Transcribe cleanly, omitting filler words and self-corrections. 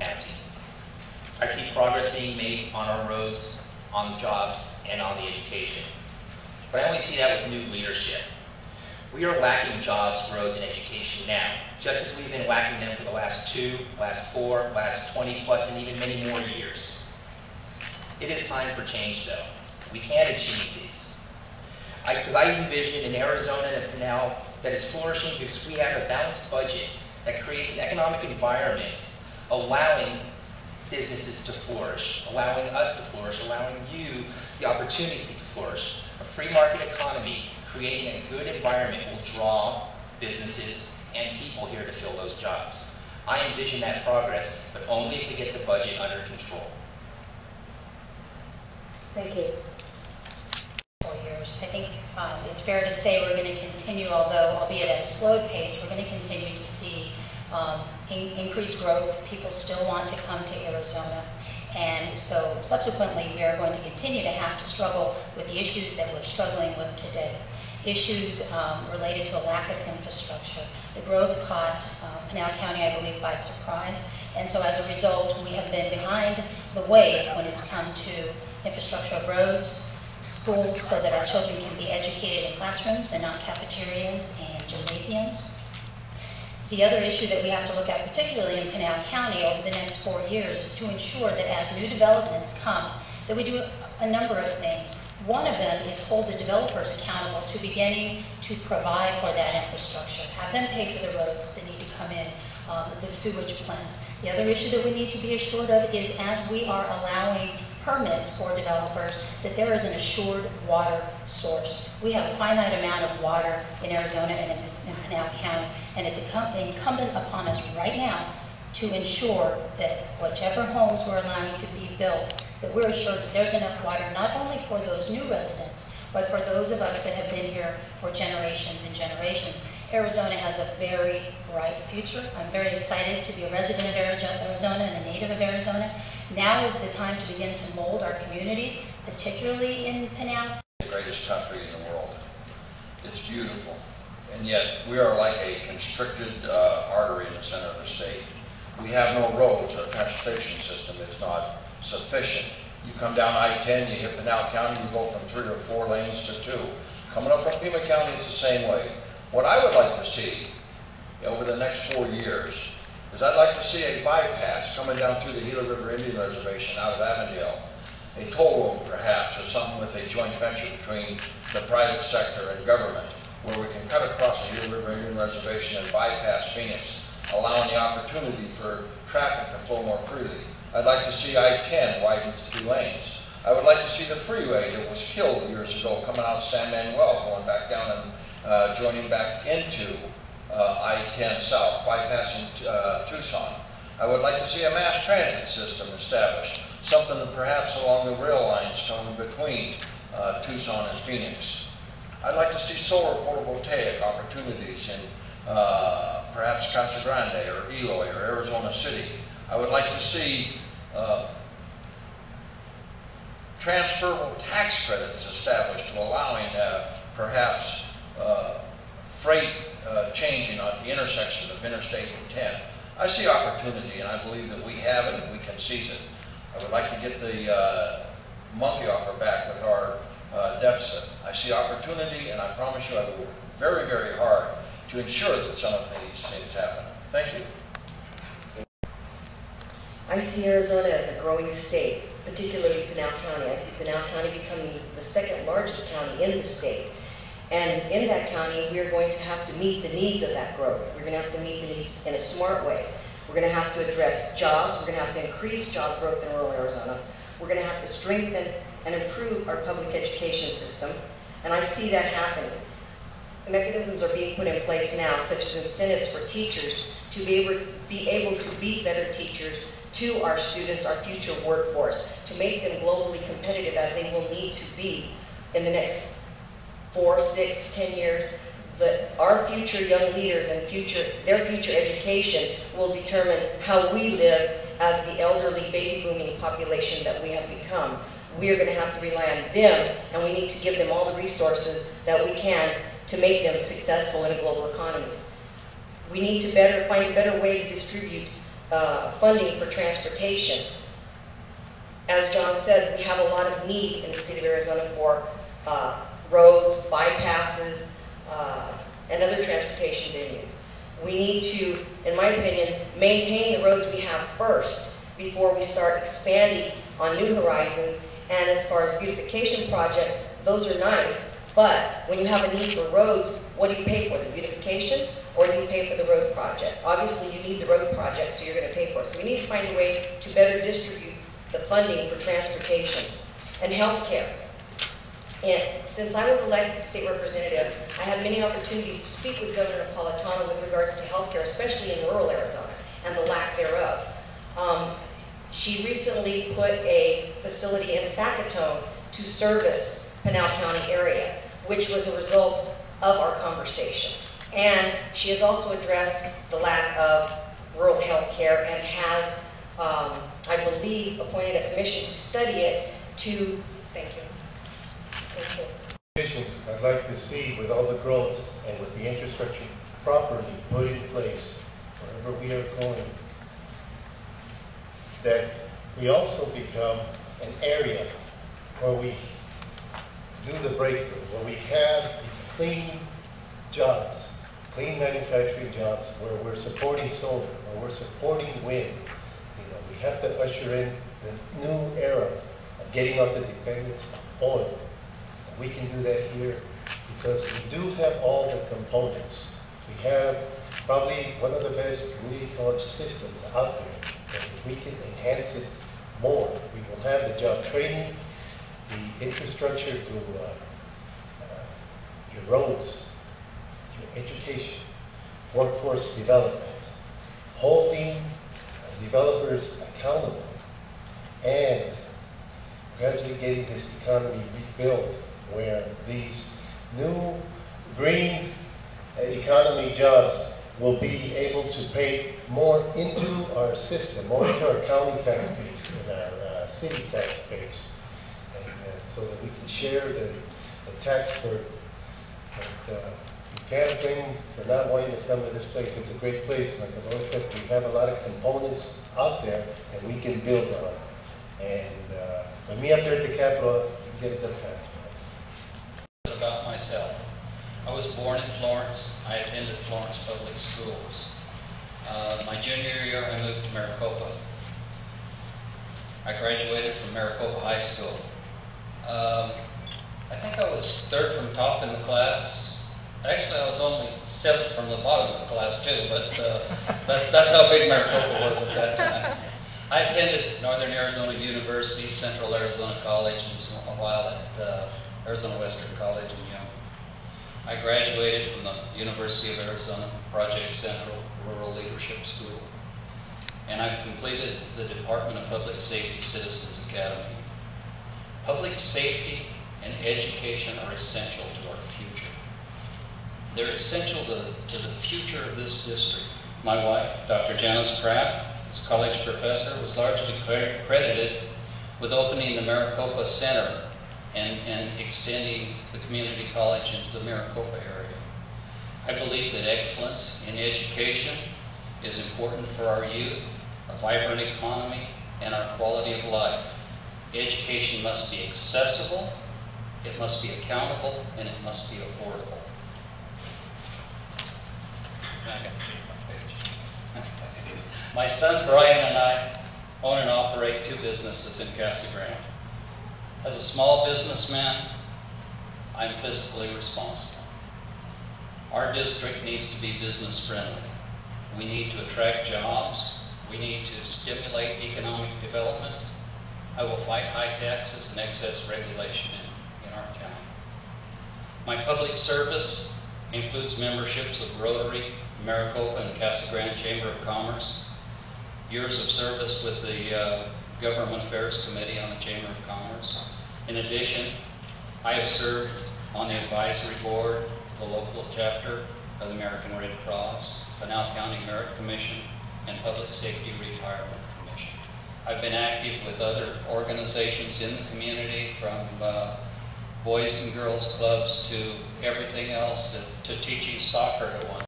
county. I see progress being made on our roads, on the jobs, and on the education. But I only see that with new leadership. We are lacking jobs, roads, and education now, just as we've been lacking them for the last 2, last 4, last 20 plus, and even many more years. It is time for change, though. We can achieve these. Because I envision an Arizona and a Pinal that is flourishing because we have a balanced budget that creates an economic environment allowing businesses to flourish, allowing us to flourish, allowing you the opportunity to flourish. A free market economy creating a good environment will draw businesses and people here to fill those jobs. I envision that progress, but only if we get the budget under control. Thank you. Years. I think it's fair to say we're going to continue, although albeit at a slow pace, we're going to continue to see increased growth. People still want to come to Arizona. And so subsequently, we are going to continue to have to struggle with the issues that we're struggling with today. Issues related to a lack of infrastructure. The growth caught Pinal County, I believe, by surprise. And so as a result, we have been behind the wave when it's come to infrastructure of roads, schools, so that our children can be educated in classrooms and not cafeterias and gymnasiums. The other issue that we have to look at, particularly in Pinal County over the next 4 years, is to ensure that as new developments come, that we do a number of things. One of them is hold the developers accountable to beginning to provide for that infrastructure, have them pay for the roads that need to come in, the sewage plants. The other issue that we need to be assured of is as we are allowing permits for developers, that there is an assured water source. We have a finite amount of water in Arizona and in Pinal County, and it's incumbent upon us right now to ensure that whichever homes we're allowing to be built, that we're assured that there's enough water not only for those new residents, but for those of us that have been here for generations and generations. Arizona has a very bright future. I'm very excited to be a resident of Arizona and a native of Arizona. Now is the time to begin to mold our communities, particularly in Pinal. The greatest country in the world. It's beautiful. And yet we are like a constricted artery in the center of the state. We have no roads. Our transportation system is not sufficient. You come down I-10, you hit Pinal County, you go from 3 or 4 lanes to 2. Coming up from Pima County, it's the same way. What I would like to see over the next 4 years is I'd like to see a bypass coming down through the Gila River Indian Reservation out of Avondale. A toll road, perhaps, or something with a joint venture between the private sector and government, where we can cut across the Gila River Indian Reservation and bypass Phoenix, allowing the opportunity for traffic to flow more freely. I'd like to see I-10 widened to 2 lanes. I would like to see the freeway that was killed years ago coming out of San Manuel, going back down and joining back into I-10 South, bypassing Tucson. I would like to see a mass transit system established, something perhaps along the rail lines coming between Tucson and Phoenix. I'd like to see solar photovoltaic opportunities in perhaps Casa Grande or Eloy or Arizona City. I would like to see transferable tax credits established to allowing perhaps freight changing at the intersection of Interstate and 10. I see opportunity, and I believe that we have it and we can seize it. I would like to get the monkey off our back with our deficit. I see opportunity, and I promise you I will work very, very hard to ensure that some of these things happen. Thank you. I see Arizona as a growing state, particularly Pinal County. I see Pinal County becoming the 2nd largest county in the state. And in that county, we're going to have to meet the needs of that growth. We're going to have to meet the needs in a smart way. We're going to have to address jobs. We're going to have to increase job growth in rural Arizona. We're going to have to strengthen and improve our public education system. And I see that happening. The mechanisms are being put in place now, such as incentives for teachers to be able to be better teachers to our students, our future workforce, to make them globally competitive as they will need to be in the next 4, 6, 10 years. But our future young leaders and their future education will determine how we live as the elderly baby booming population that we have become. We are going to have to rely on them, and we need to give them all the resources that we can to make them successful in a global economy. We need to find a better way to distribute funding for transportation. As John said, we have a lot of need in the state of Arizona for roads, bypasses, and other transportation venues. We need to, in my opinion, maintain the roads we have first before we start expanding on new horizons. And as far as beautification projects, those are nice, but when you have a need for roads, what do you pay for, the beautification, or do you pay for the road project? Obviously, you need the road project, so you're going to pay for it. So we need to find a way to better distribute the funding for transportation and healthcare. And since I was elected state representative, I had many opportunities to speak with Governor Napolitano with regards to healthcare, especially in rural Arizona, and the lack thereof. She recently put a facility in Zacatone to service Pinal County area, which was a result of our conversation. And she has also addressed the lack of rural health care and has, I believe, appointed a commission to study it to, thank you. Thank you. I'd like to see, with all the growth and with the infrastructure properly put in place wherever we are going, that we also become an area where we do the breakthrough, where we have these clean jobs, clean manufacturing jobs, where we're supporting solar, where we're supporting wind. You know, we have to usher in the new era of getting off the dependence on oil. And we can do that here because we do have all the components. We have probably one of the best community college systems out there. And if we can enhance it more, we will have the job training, the infrastructure to your roads, your education, workforce development, holding developers accountable, and gradually getting this economy rebuilt where these new green economy jobs will be able to pay more into our system, more into our county tax base and our city tax base, and so that we can share the tax burden. But you can't blame for not wanting to come to this place. It's a great place. Like I've always said, we have a lot of components out there that we can build on. And for me up there at the Capitol, you can get it done fast enough. About myself. I was born in Florence. I attended Florence Public Schools. My junior year, I moved to Maricopa. I graduated from Maricopa High School. I think I was third from top in the class. Actually, I was only seventh from the bottom of the class too, but that's how big Maricopa was at that time. I attended Northern Arizona University, Central Arizona College, and a while at Arizona Western College in Yuma. I graduated from the University of Arizona Project Central Rural Leadership School, and I've completed the Department of Public Safety Citizens Academy. Public safety and education are essential to our future. They're essential to the future of this district. My wife, Dr. Janice Pratt, as a college professor, was largely credited with opening the Maricopa Center and extending the community college into the Maricopa area. I believe that excellence in education is important for our youth, a vibrant economy, and our quality of life. Education must be accessible, it must be accountable, and it must be affordable. My son Brian and I own and operate 2 businesses in Casa Grande. As a small businessman, I'm fiscally responsible. Our district needs to be business friendly. We need to attract jobs. We need to stimulate economic development. I will fight high taxes and excess regulation in our county. My public service includes memberships of Rotary, Maricopa, and Casa Grande Chamber of Commerce, years of service with the Government Affairs Committee on the Chamber of Commerce. In addition, I have served on the advisory board of the local chapter of the American Red Cross, Pinal County Merit Commission, and Public Safety Retirement Commission. I've been active with other organizations in the community, from boys and girls clubs to everything else, to teaching soccer at one